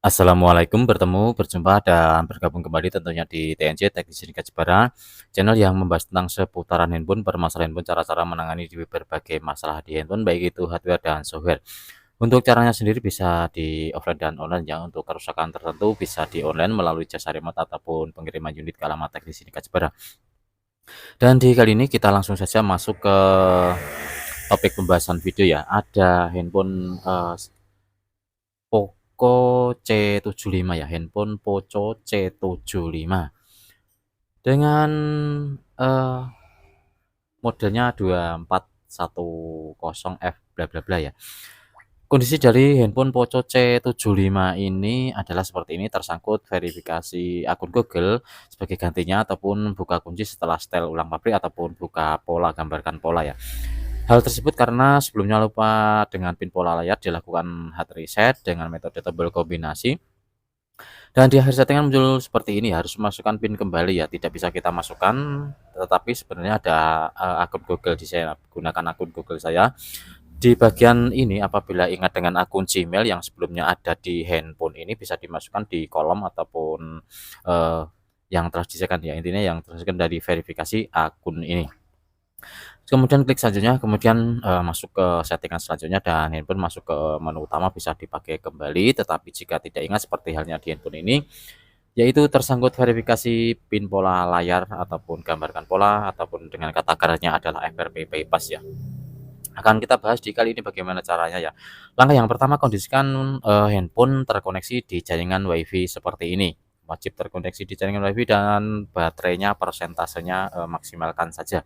Assalamualaikum, berjumpa dan bergabung kembali tentunya di TNJ Teknik Sindika Jepara, channel yang membahas tentang seputaran handphone, permasalahan handphone, cara-cara menangani di berbagai masalah di handphone, baik itu hardware dan software. Untuk caranya sendiri bisa di offline dan online ya, untuk kerusakan tertentu bisa di online melalui jasa remote ataupun pengiriman unit ke alamat Teknik Sindika Jepara. Dan di kali ini kita langsung saja masuk ke topik pembahasan video ya. Ada handphone Poco C75 ya, handphone Poco C75 dengan eee, modelnya 2410F bla bla bla ya. Kondisi dari handphone Poco C75 ini adalah seperti ini, tersangkut verifikasi akun Google sebagai gantinya ataupun buka kunci setelah setel ulang pabrik ataupun buka pola, gambarkan pola ya. Hal tersebut karena sebelumnya lupa dengan pin pola layar dilakukan hard reset dengan metode tombol kombinasi. Dan di akhir settingan muncul seperti ini, harus memasukkan PIN kembali ya, tidak bisa kita masukkan, tetapi sebenarnya ada, akun Google di saya, gunakan akun Google saya. Di bagian ini apabila ingat dengan akun Gmail yang sebelumnya ada di handphone ini bisa dimasukkan di kolom ataupun, eee, yang telah disediakan ya, intinya yang tersediakan dari verifikasi akun ini. Kemudian klik selanjutnya, kemudian, masuk ke settingan selanjutnya dan handphone masuk ke menu utama bisa dipakai kembali, tetapi jika tidak ingat seperti halnya di handphone ini, yaitu tersangkut verifikasi PIN pola layar ataupun gambarkan pola ataupun dengan kata kerasnya adalah FRP bypass ya. Akan kita bahas di kali ini bagaimana caranya ya. Langkah yang pertama kondisikan, handphone terkoneksi di jaringan WiFi seperti ini. Wajib terkoneksi di jaringan WiFi dan baterainya persentasenya, maksimalkan saja.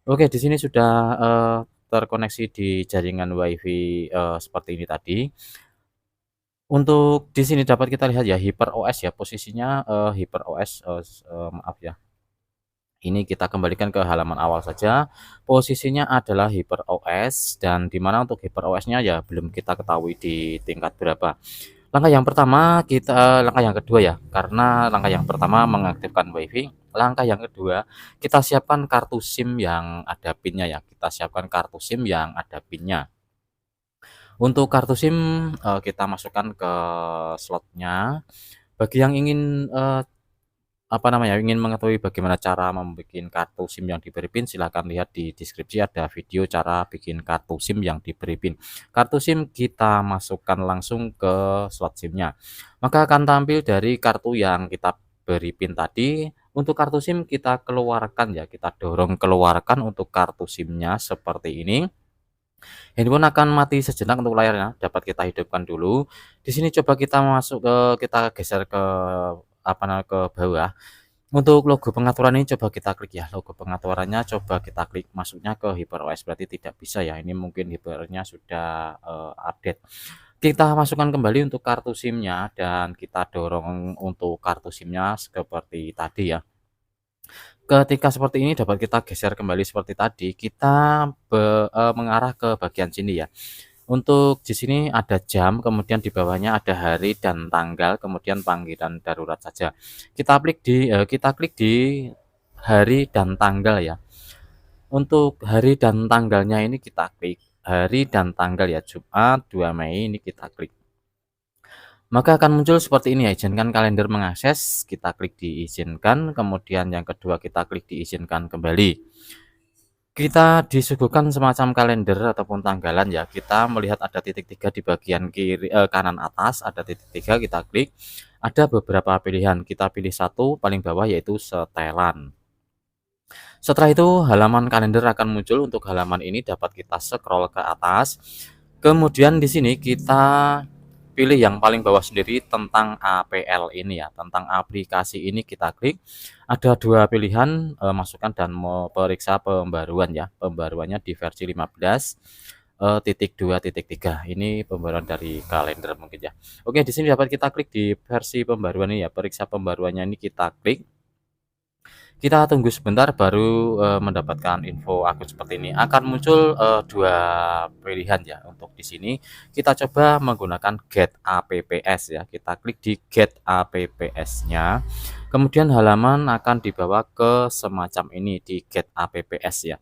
Oke, di sini sudah, terkoneksi di jaringan WiFi, seperti ini tadi. Untuk di sini dapat kita lihat ya HyperOS ya posisinya, HyperOS, maaf ya, ini kita kembalikan ke halaman awal saja. Posisinya adalah HyperOS dan di mana untuk HyperOS-nya ya belum kita ketahui di tingkat berapa. Langkah yang kedua ya, karena langkah yang pertama mengaktifkan WiFi, langkah yang kedua kita siapkan kartu SIM yang ada PIN-nya ya, kita siapkan kartu SIM yang ada PIN-nya. Untuk kartu SIM, kita masukkan ke slotnya. Bagi yang ingin, ingin mengetahui bagaimana cara membuat kartu SIM yang diberi PIN, silahkan lihat di deskripsi ada video cara bikin kartu SIM yang diberi PIN. Kartu SIM kita masukkan langsung ke slot SIM-nya. Maka akan tampil dari kartu yang kita beri PIN tadi. Untuk kartu SIM kita keluarkan ya, kita dorong keluarkan untuk kartu SIM-nya seperti ini. Handphone akan mati sejenak untuk layarnya, dapat kita hidupkan dulu. Di sini coba kita geser ke ke bawah. Untuk logo pengaturan ini coba kita klik ya, logo pengaturannya coba kita klik, masuknya ke HyperOS berarti tidak bisa ya, ini mungkin Hypernya sudah, update. Kita masukkan kembali untuk kartu SIM-nya dan kita dorong untuk kartu SIM-nya seperti tadi ya. Ketika seperti ini dapat kita geser kembali seperti tadi, kita mengarah ke bagian sini ya. Untuk di sini ada jam, kemudian di bawahnya ada hari dan tanggal, kemudian panggilan darurat saja. Kita klik di hari dan tanggal ya. Untuk hari dan tanggalnya ini kita klik, hari dan tanggal ya, Jumat 2 Mei ini kita klik. Maka akan muncul seperti ini ya, izinkan kalender mengakses, kita klik diizinkan, kemudian yang kedua kita klik diizinkan kembali. Kita disuguhkan semacam kalender ataupun tanggalan ya, kita melihat ada titik 3 di bagian kanan atas, ada titik 3 kita klik, ada beberapa pilihan, kita pilih satu paling bawah yaitu setelan. Setelah itu halaman kalender akan muncul, untuk halaman ini dapat kita scroll ke atas, kemudian di sini kita pilih yang paling bawah sendiri tentang APL ini ya, tentang aplikasi ini kita klik. Ada dua pilihan, masukkan dan mau periksa pembaruan ya. Pembaruannya di versi 15 titik 2.3. Ini pembaruan dari kalender mungkin ya. Oke, di sini dapat kita klik di versi pembaruan ini ya. Periksa pembaruannya ini kita klik. Kita tunggu sebentar baru, mendapatkan info akun seperti ini. Akan muncul, 2 pilihan ya untuk di sini. Kita coba menggunakan get apps ya, kita klik di get apps-nya, kemudian halaman akan dibawa ke semacam ini di get apps ya.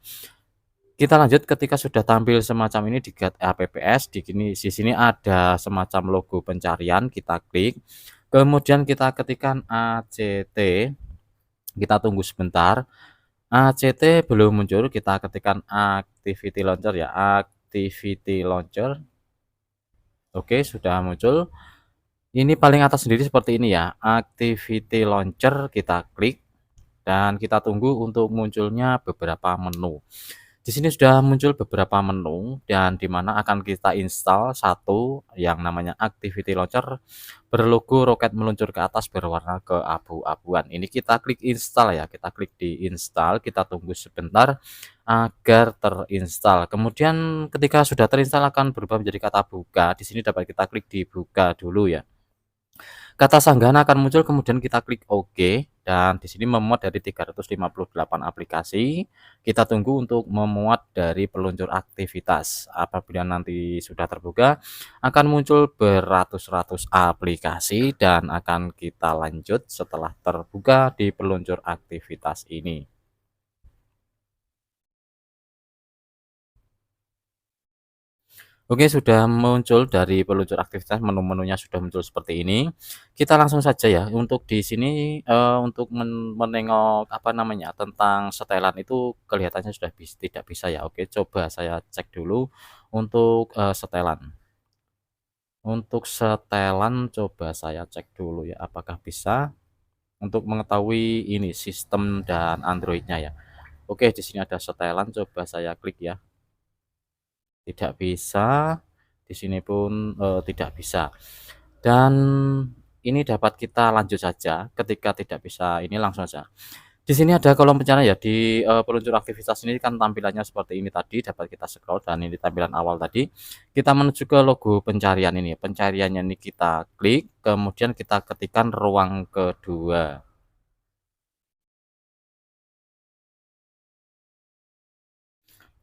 Kita lanjut ketika sudah tampil semacam ini di Get APPS, di sini ada semacam logo pencarian, kita klik, kemudian kita ketikkan ACT, kita tunggu sebentar, ACT belum muncul, kita ketikkan Activity Launcher ya, Activity Launcher. Oke, sudah muncul. Ini paling atas sendiri seperti ini ya, Activity Launcher, kita klik dan kita tunggu untuk munculnya beberapa menu. Di sini sudah muncul beberapa menu dan di mana akan kita install satu yang namanya Activity Launcher berlogo roket meluncur ke atas berwarna keabu-abuan. Ini kita klik install ya, kita klik di install, kita tunggu sebentar agar terinstall. Kemudian ketika sudah terinstall akan berubah menjadi kata buka. Di sini dapat kita klik di buka dulu ya. Kata sanggahan akan muncul, kemudian kita klik OK, dan di sini memuat dari 358 aplikasi. Kita tunggu untuk memuat dari peluncur aktivitas. Apabila nanti sudah terbuka, akan muncul beratus-ratus aplikasi dan akan kita lanjut setelah terbuka di peluncur aktivitas ini. Oke, sudah muncul dari peluncur aktivitas, menu-menunya sudah muncul seperti ini. Kita langsung saja ya, untuk di sini, untuk menengok, apa namanya, tentang setelan itu kelihatannya sudah tidak bisa ya. Oke, coba saya cek dulu untuk, setelan. Untuk setelan coba saya cek dulu ya, apakah bisa untuk mengetahui ini sistem dan Android-nya ya. Oke, di sini ada setelan, coba saya klik ya. Tidak bisa, di sini pun, tidak bisa. Dan ini dapat kita lanjut saja, ketika tidak bisa ini langsung saja. Di sini ada kolom pencarian ya, di, peluncur aktivitas ini kan tampilannya seperti ini tadi, dapat kita scroll dan ini tampilan awal tadi. Kita menuju ke logo pencarian ini, pencariannya ini kita klik, kemudian kita ketikkan ruang kedua.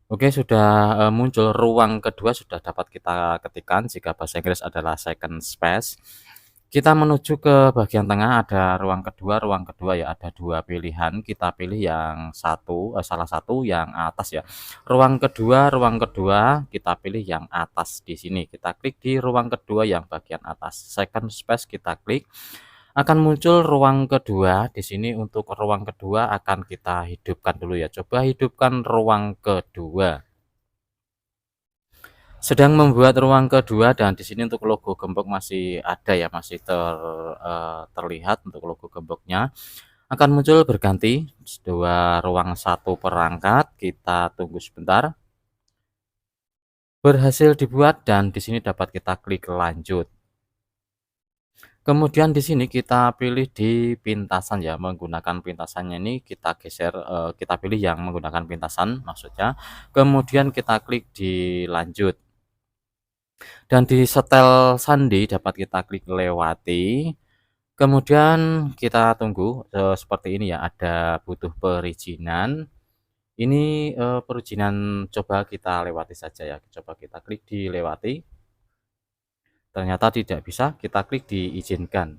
Oke, sudah, muncul ruang kedua sudah dapat kita ketikkan, jika bahasa Inggris adalah second space. Kita menuju ke bagian tengah, ada ruang kedua ya, ada 2 pilihan, kita pilih yang salah satu yang atas ya. Ruang kedua kita pilih yang atas di sini, kita klik di ruang kedua yang bagian atas, second space kita klik. Akan muncul ruang kedua, di sini untuk ruang kedua akan kita hidupkan dulu ya, coba hidupkan ruang kedua. Sedang membuat ruang kedua dan di sini untuk logo gembok masih ada ya, masih terlihat untuk logo gemboknya. Akan muncul berganti 2 ruang 1 perangkat, kita tunggu sebentar. Berhasil dibuat dan di sini dapat kita klik lanjut. Kemudian di sini kita pilih di pintasan ya, menggunakan pintasannya ini kita geser, kita pilih yang menggunakan pintasan maksudnya. Kemudian kita klik di lanjut. Dan di setel sandi dapat kita klik lewati. Kemudian kita tunggu, seperti ini ya, ada butuh perizinan. Ini, perizinan coba kita lewati saja ya, coba kita klik di lewati. Ternyata tidak bisa, kita klik diizinkan.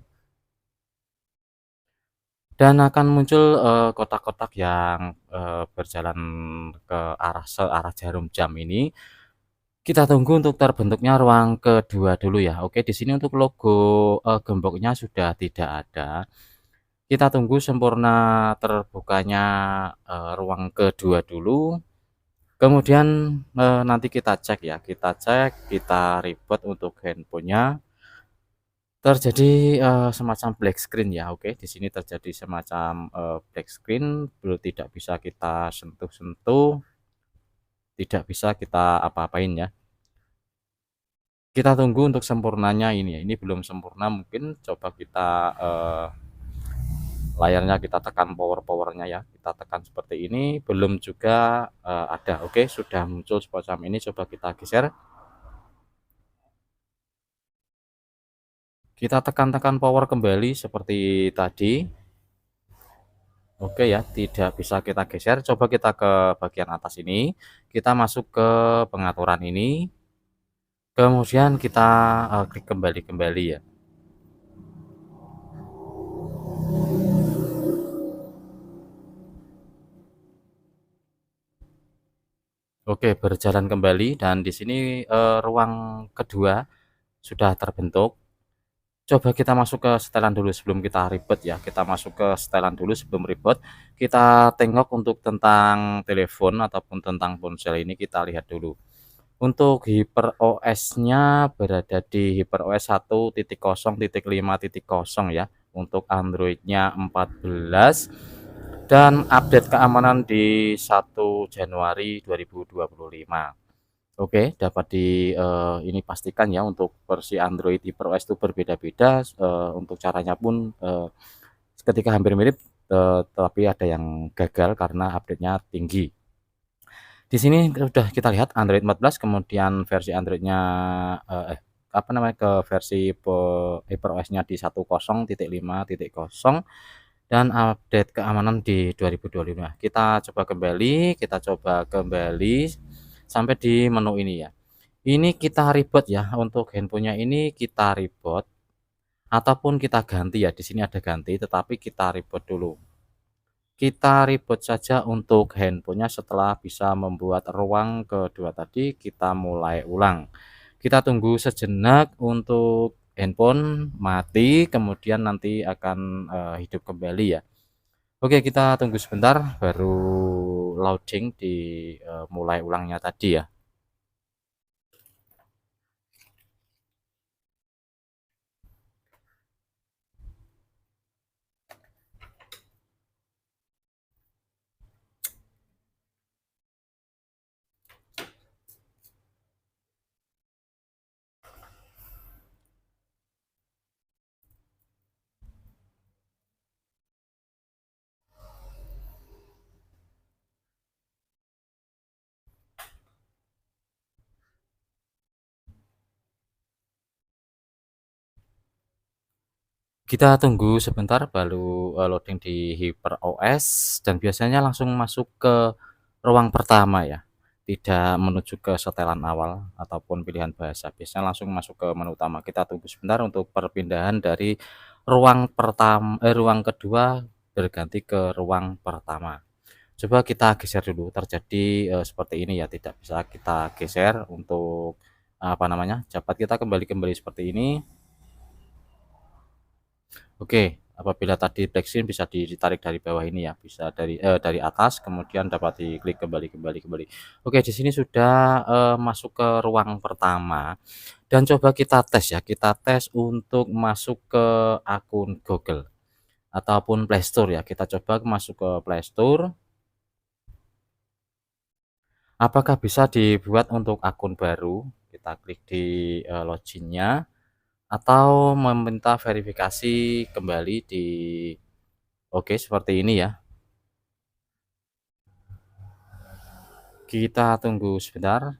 Dan akan muncul, kotak-kotak yang, berjalan ke searah jarum jam ini. Kita tunggu untuk terbentuknya ruang kedua dulu ya. Oke, di sini untuk logo, gemboknya sudah tidak ada. Kita tunggu sempurna terbukanya, ruang kedua dulu. Kemudian, nanti kita cek ya, kita reboot untuk handphonenya. Terjadi, semacam black screen ya. Oke, di sini terjadi semacam, black screen, belum tidak bisa kita sentuh-sentuh, tidak bisa kita apa-apain ya. Kita tunggu untuk sempurnanya ini ya, ini belum sempurna, mungkin coba kita, layarnya kita tekan power-nya ya, kita tekan seperti ini, belum juga, ada. Oke, sudah muncul semacam ini, coba kita geser. Kita tekan-tekan power kembali seperti tadi. Oke ya, tidak bisa kita geser, coba kita ke bagian atas ini, kita masuk ke pengaturan ini, kemudian kita, klik kembali ya. Oke, berjalan kembali dan di sini, ruang kedua sudah terbentuk. Coba kita masuk ke setelan dulu sebelum kita ribet ya, kita masuk ke setelan dulu sebelum ribet, kita tengok untuk tentang telepon ataupun tentang ponsel ini kita lihat dulu. Untuk HyperOS-nya berada di HyperOS 1.0.5.0 ya, untuk Android-nya 14 dan update keamanan di 1 Januari 2025. Oke, dapat ini pastikan ya untuk versi Android HyperOS itu berbeda-beda, untuk caranya pun, ketika hampir mirip, tapi ada yang gagal karena update-nya tinggi. Di sini udah kita lihat Android 14 kemudian versi Android-nya, apa namanya, ke versi HyperOS-nya di 10.5.0 dan update keamanan di 2025. Kita coba kembali sampai di menu ini ya. Ini kita reboot ya, untuk handphonenya ini kita reboot ataupun kita ganti ya, di sini ada ganti, tetapi kita reboot dulu. Kita reboot saja untuk handphonenya setelah bisa membuat ruang kedua tadi, kita mulai ulang. Kita tunggu sejenak untuk handphone mati, kemudian nanti akan, hidup kembali ya. Oke, kita tunggu sebentar baru loading di, mulai ulangnya tadi ya. Kita tunggu sebentar baru, loading di HyperOS dan biasanya langsung masuk ke ruang pertama ya, tidak menuju ke setelan awal ataupun pilihan bahasa, biasanya langsung masuk ke menu utama. Kita tunggu sebentar untuk perpindahan dari ruang kedua berganti ke ruang pertama. Coba kita geser dulu, terjadi, seperti ini ya, tidak bisa kita geser untuk, apa namanya, dapat kita kembali kembali seperti ini. Oke, apabila tadi black screen bisa ditarik dari bawah ini ya, bisa dari atas kemudian dapat diklik kembali kembali kembali. Oke, di sini sudah, masuk ke ruang pertama dan coba kita tes ya, kita tes untuk masuk ke akun Google ataupun Play Store ya. Kita coba masuk ke Play Store, apakah bisa dibuat untuk akun baru? Kita klik di, login-nya atau meminta verifikasi kembali di oke, seperti ini ya. Kita tunggu sebentar.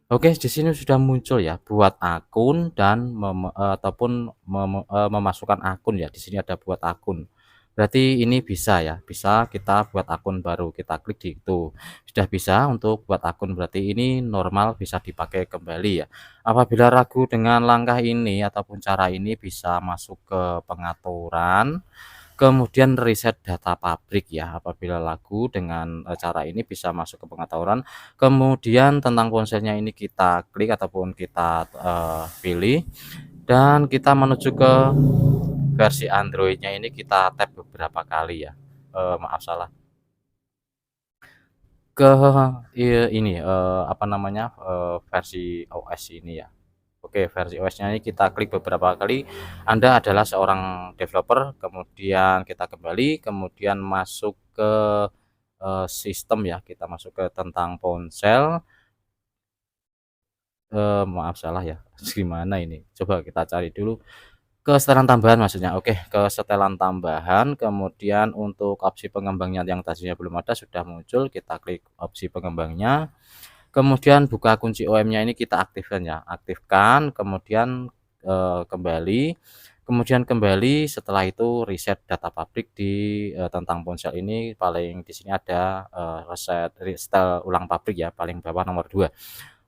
Oke, di sini sudah muncul ya, buat akun dan ataupun memasukkan akun ya, di sini ada buat akun. Berarti ini bisa ya, bisa kita buat akun baru, kita klik di itu. Sudah bisa untuk buat akun, berarti ini normal bisa dipakai kembali ya. Apabila ragu dengan langkah ini ataupun cara ini bisa masuk ke pengaturan. Kemudian riset data pabrik ya, apabila lagu dengan, cara ini bisa masuk ke pengetahuan. Kemudian tentang ponselnya ini kita klik ataupun kita, pilih dan kita menuju ke versi Android-nya ini kita tap beberapa kali ya, maaf salah, ke ini, apa namanya, versi OS ini ya. Oke, versi OS-nya ini kita klik beberapa kali. Anda adalah seorang developer, kemudian kita kembali, kemudian masuk ke, sistem ya, kita masuk ke tentang ponsel, maaf salah ya, gimana ini? Coba kita cari dulu, ke setelan tambahan maksudnya. Oke, ke setelan tambahan, kemudian untuk opsi pengembangnya yang tadinya belum ada sudah muncul, kita klik opsi pengembangnya. Kemudian buka kunci OM-nya ini kita aktifkan ya, aktifkan kemudian, kembali setelah itu reset data pabrik di, tentang ponsel ini paling di sini ada, reset restyle ulang pabrik ya, paling bawah nomor 2.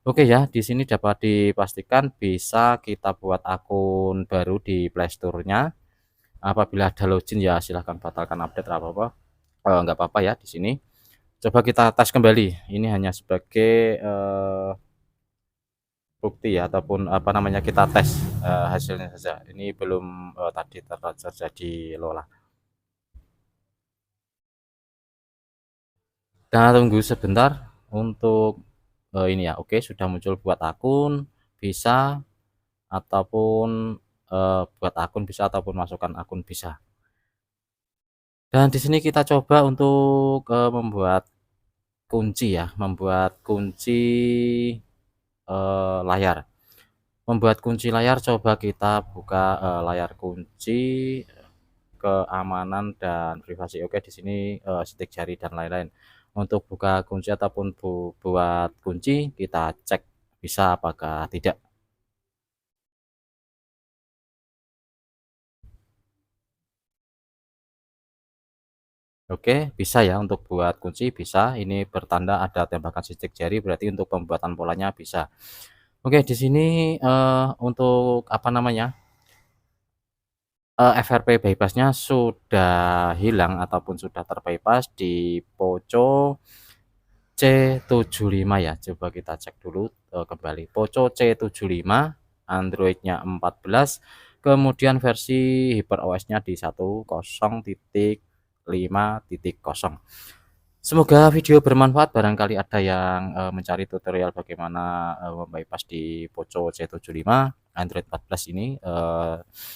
Oke ya, di sini dapat dipastikan bisa kita buat akun baru di Play Store-nya Apabila ada login ya silahkan batalkan update apa-apa, nggak apa-apa ya di sini. Coba kita tes kembali, ini hanya sebagai, bukti ya ataupun apa namanya, kita tes, hasilnya saja. Ini belum, tadi terjadi lola. Nah, tunggu sebentar untuk, ini ya, oke sudah muncul buat akun, bisa, ataupun, buat akun bisa ataupun masukkan akun bisa. Dan di sini kita coba untuk, membuat kunci ya, membuat kunci, layar. Membuat kunci layar coba kita buka, layar kunci, keamanan dan privasi. Oke, di sini, sidik jari dan lain-lain. Untuk buka kunci ataupun buat kunci, kita cek bisa apakah tidak. Oke, bisa ya untuk buat kunci bisa, ini bertanda ada tembakan sidik jari berarti untuk pembuatan polanya bisa. Oke, di sini, untuk apa namanya, FRP bypass-nya sudah hilang ataupun sudah terbypass di Poco C75 ya. Coba kita cek dulu, kembali. Poco C75, Android-nya 14, kemudian versi HyperOS-nya di 10.5.0. Semoga video bermanfaat, barangkali ada yang, mencari tutorial bagaimana, membypass di Poco C75 Android 14 ini,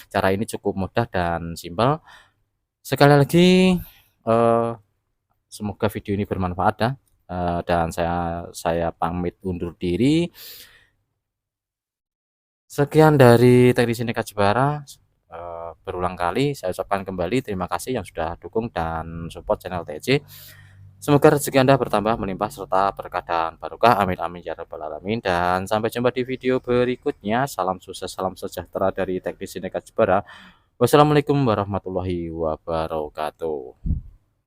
cara ini cukup mudah dan simpel. Sekali lagi, eee, semoga video ini bermanfaat ya, dan saya pamit undur diri. Sekian dari Teknisi Nekat Jepara, berulang kali saya ucapkan kembali terima kasih yang sudah dukung dan support channel TJ. Semoga rezeki Anda bertambah melimpah serta berkah dan barokah. Amin amin ya rabbal alamin. Dan sampai jumpa di video berikutnya. Salam sukses, salam sejahtera dari Teknisi Nekat Jepara. Wassalamualaikum warahmatullahi wabarakatuh.